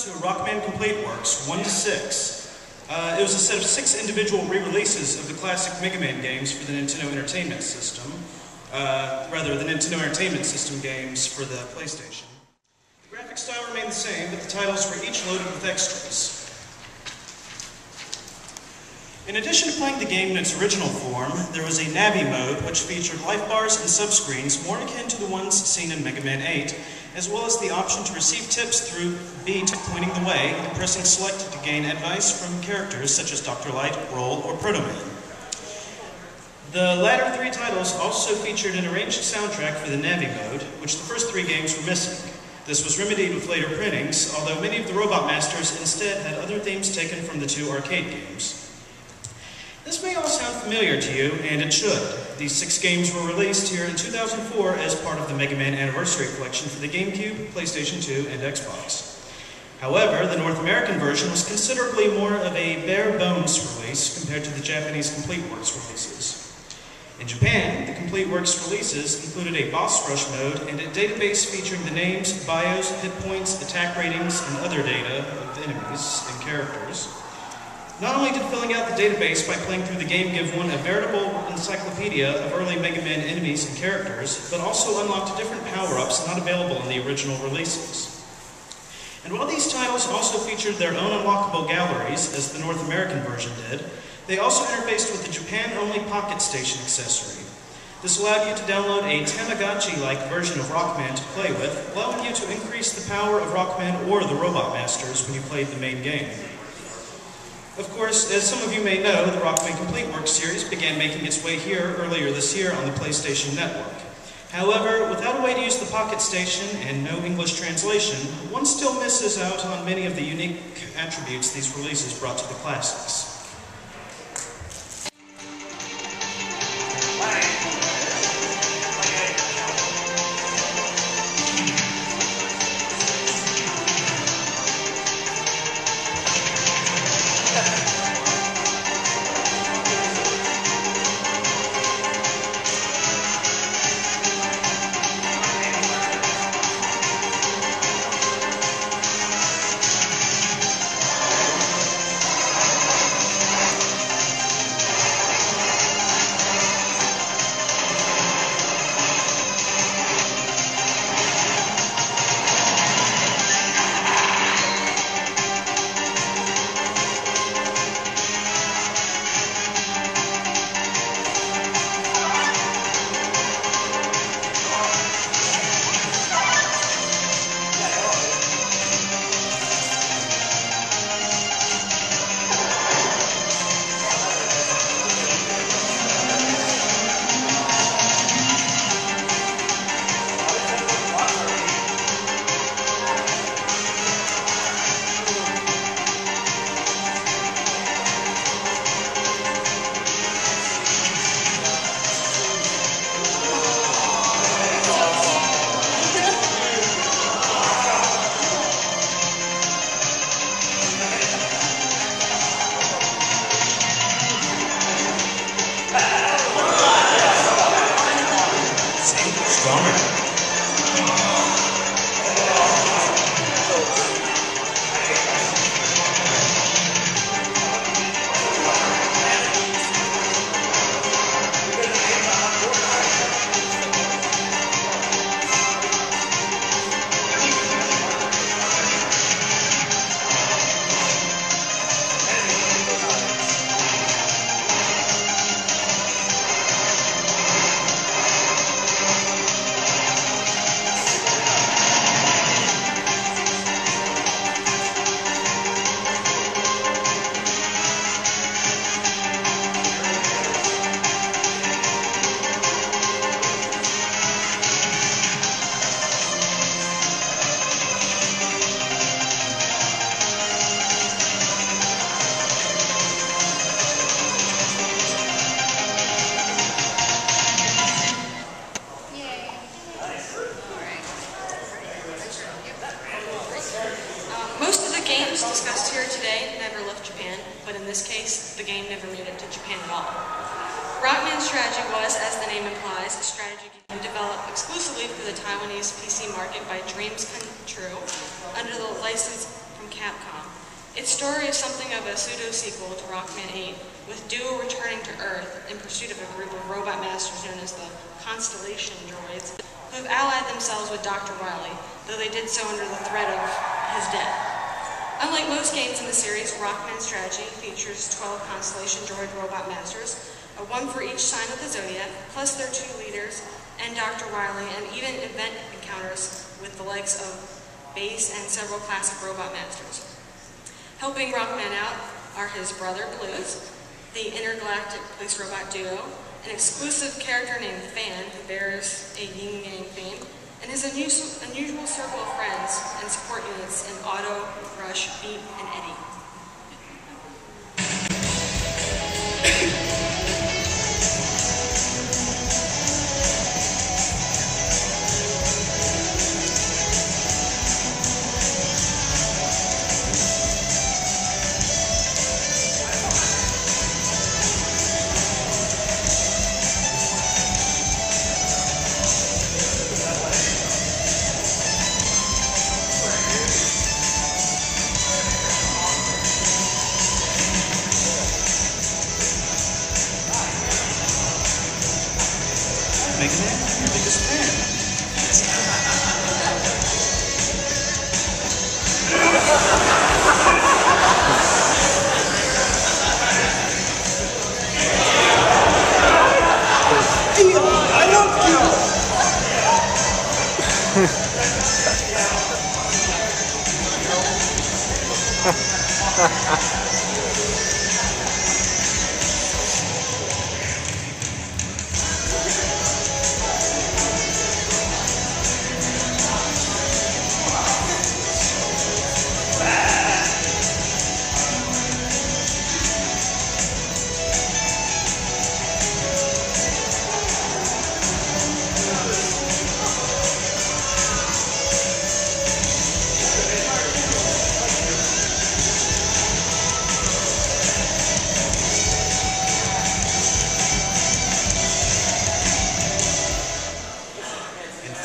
to Rockman Complete Works 1 to 6. It was a set of 6 individual re-releases of the classic Mega Man games for the Nintendo Entertainment System. The Nintendo Entertainment System games for the PlayStation. The graphic style remained the same, but the titles were each loaded with extras. In addition to playing the game in its original form, there was a Navi mode which featured life bars and subscreens more akin to the ones seen in Mega Man 8, as well as the option to receive tips through beat pointing the way and pressing select to gain advice from characters such as Dr. Light, Roll, or Proto Man. The latter 3 titles also featured an arranged soundtrack for the Navi mode, which the first 3 games were missing. This was remedied with later printings, although many of the Robot Masters instead had other themes taken from the 2 arcade games. This may all sound familiar to you, and it should. These 6 games were released here in 2004 as part of the Mega Man Anniversary Collection for the GameCube, PlayStation 2, and Xbox. However, the North American version was considerably more of a bare-bones release compared to the Japanese Complete Works releases. In Japan, the Complete Works releases included a boss rush mode and a database featuring the names, bios, hit points, attack ratings, and other data of enemies and characters. Not only did filling out the database by playing through the game give one a veritable encyclopedia of early Mega Man enemies and characters, but also unlocked different power-ups not available in the original releases. And while these titles also featured their own unlockable galleries, as the North American version did, they also interfaced with the Japan-only Pocket Station accessory. This allowed you to download a Tamagotchi-like version of Rockman to play with, allowing you to increase the power of Rockman or the Robot Masters when you played the main game. Of course, as some of you may know, the Rockman Complete Works series began making its way here earlier this year on the PlayStation Network. However, without a way to use the Pocket Station and no English translation, one still misses out on many of the unique attributes these releases brought to the classics. games discussed here today never left Japan, but in this case, the game never made it to Japan at all. Rockman Strategy was, as the name implies, a strategy game developed exclusively for the Taiwanese PC market by Dreams Come True under the license from from Capcom. Its story is something of a pseudo-sequel to Rockman 8, with Duo returning to Earth in pursuit of a group of robot masters known as the Constellation Droids, who have allied themselves with Dr. Wily, though they did so under the threat of his death. Unlike most games in the series, Rockman Strategy features 12 Constellation Droid robot masters, one for each sign of the Zodiac, plus their 2 leaders, and Dr. Wily, and even event encounters with the likes of Base and several classic robot masters. Helping Rockman out are his brother Blues, the intergalactic police robot duo, an exclusive character named Fan, who bears a yin yang theme, and his unusual circle of friends and support units in Auto, Rush, Beat, and Eddie.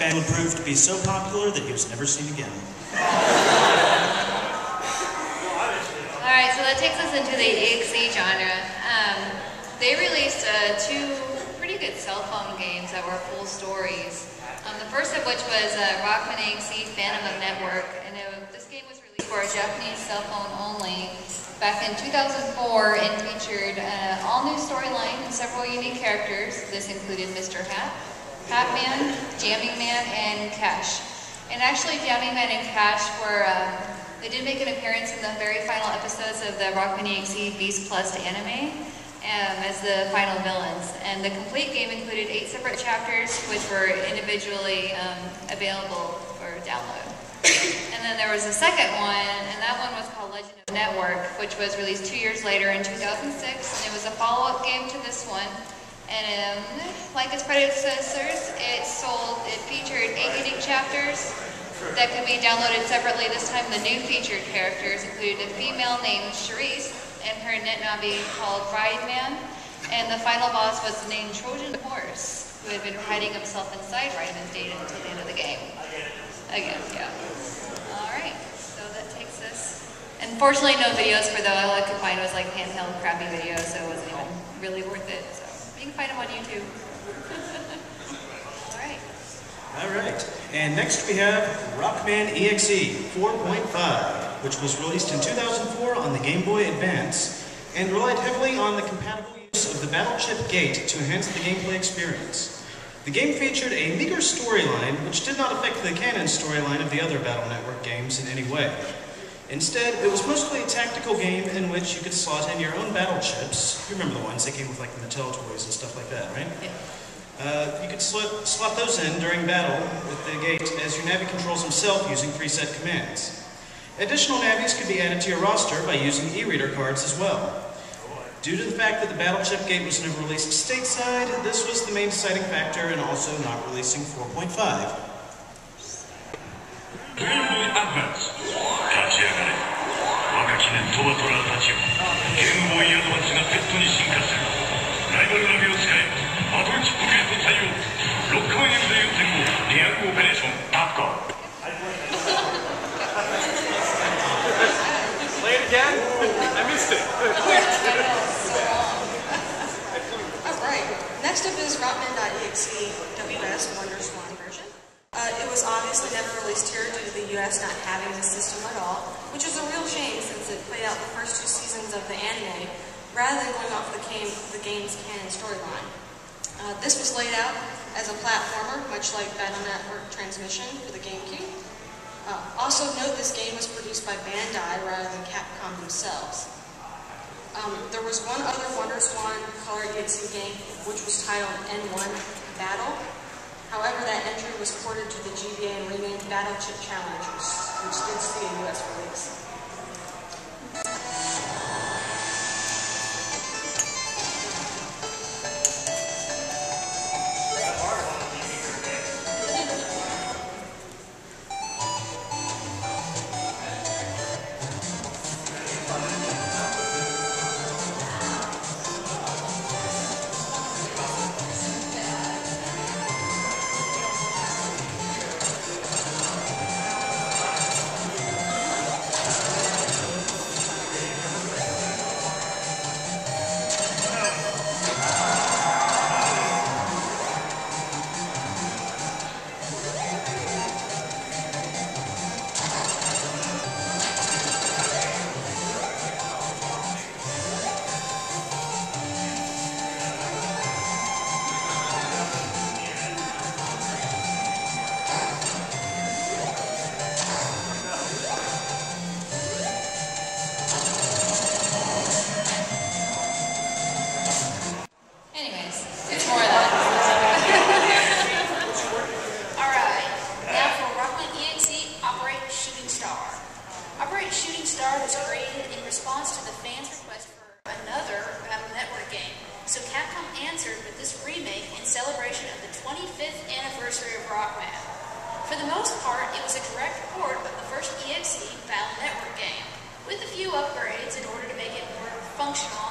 Fan would prove to be so popular that he was never seen again. Alright, so that takes us into the EXE genre. They released 2 pretty good cell phone games that were full stories. The first of which was Rockman EXE Phantom of Network, and this game was released for a Japanese cell phone only back in 2004 and featured an all-new storyline and several unique characters. This included Mr. Hat-Man, Jamming Man, and Cash. And actually, Jamming Man and Cash were, they did make an appearance in the very final episodes of the Rockman EXE Beast Plus anime as the final villains. And the complete game included 8 separate chapters, which were individually available for download. And then there was a second one, and that one was called Legend of Network, which was released 2 years later in 2006, and it was a follow-up game to this one. And like its predecessors, it featured 8 unique chapters that could be downloaded separately. This time the new featured characters included a female named Charisse and her Netnavi called Riding Man. And the final boss was named Trojan Horse, who had been hiding himself inside Ryman's data until the end of the game. Again, yeah. Alright, so that takes us. Unfortunately, no videos for those. All I could find was like handheld crappy videos, so it wasn't even really worth it. So. You can find them on YouTube. Alright, and next we have Rockman EXE 4.5, which was released in 2004 on the Game Boy Advance, and relied heavily on the compatible use of the battle chip gate to enhance the gameplay experience. The game featured a meager storyline, which did not affect the canon storyline of the other Battle Network games in any way. Instead, it was mostly a tactical game in which you could slot in your own battle chips. You remember the ones that came with like the Mattel toys and stuff like that, right? Yeah. You could slot those in during battle with the gate as your Navi controls himself using preset commands. Additional Navis could be added to your roster by using e-reader cards as well. Due to the fact that the battle chip gate was never released stateside, this was the main deciding factor in also not releasing 4.5. 立ち上がれ若きネットバトラーたちよゲームボーイアドバンスがペットに進化するライバルナビを使えバトルチップゲート採用ロックマン M4.5 リアルオペレーションタッコ having this system at all, which is a real shame since it played out the first 2 seasons of the anime, rather than going off the game's canon storyline. This was laid out as a platformer, much like Battle Network Transmission for the GameCube. Also note this game was produced by Bandai rather than Capcom themselves. There was one other WonderSwan Color EXE game, which was titled N1 Battle. However, that entry was ported to the GBA and renamed Battle Chip Challenge, which did see a US release. For the most part, it was a direct port of the first EXE Battle Network game, with a few upgrades in order to make it more functional